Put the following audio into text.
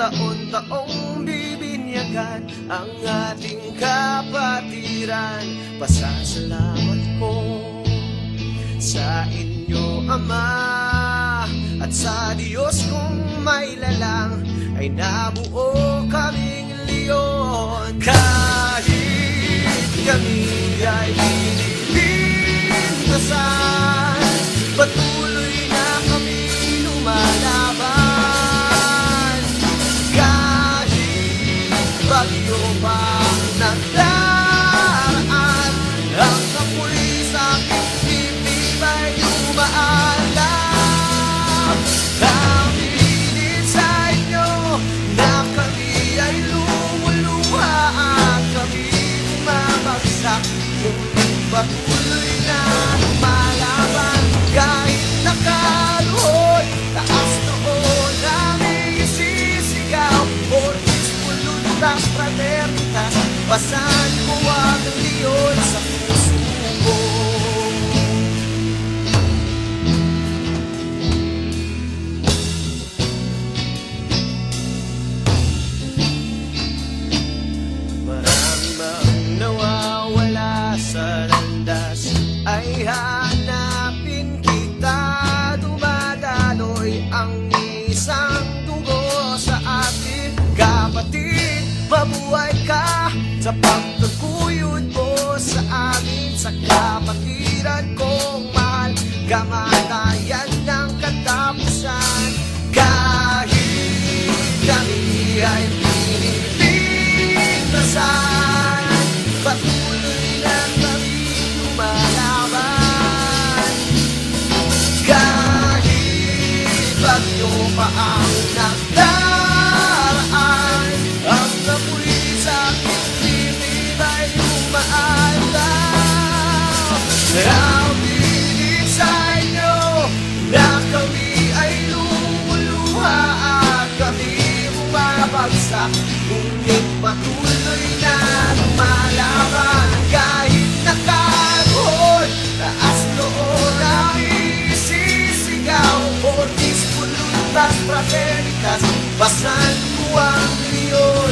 taon-taong bibinyagan ang ating kapatiran. Pasasalamat ko sa inyo, Ama, at sa Diyos kong may lalang ay nabuo kaming leon. Kahit kami ay pinilintasan, patuloy na kami lumalaban. Kahit bagyo pang nagdaraan, ang apoy sa aking dibdib ay umaalam. Aminin sa inyo na kami ay lumuluha at kami bumabagsak, ngunit patuloy na lumalaban. Kahit nakaluhod, taas noon namin isisigaw, Ortiz, Puluntas, Fraternitas, basahan ko ang leon sa puso ko. Marami bang nawawala sa landas, ay hanapin kita. Dumadaloy ang isang dugo sa atin. Kapatid, mabuhay ka sa pagtaguyod mo sa amin. Sa kapatiran kong mahal, kamatayan ng katapusan. Kahit kami ay pinilintasan, patuloy lang kami lumalaban. Kahit bagyo pa ang nagdaraan, ang apoy sa aking dibdib ay umaalam. Aminin sa inyo na kami ay lumuluha at kami bumabagsak, ngunit patuloy na lumalaban. Kahit nakaluhod, taas noon ang isisigaw, Ortiz, Puluntas, Fraternitas, basahan ko ang leon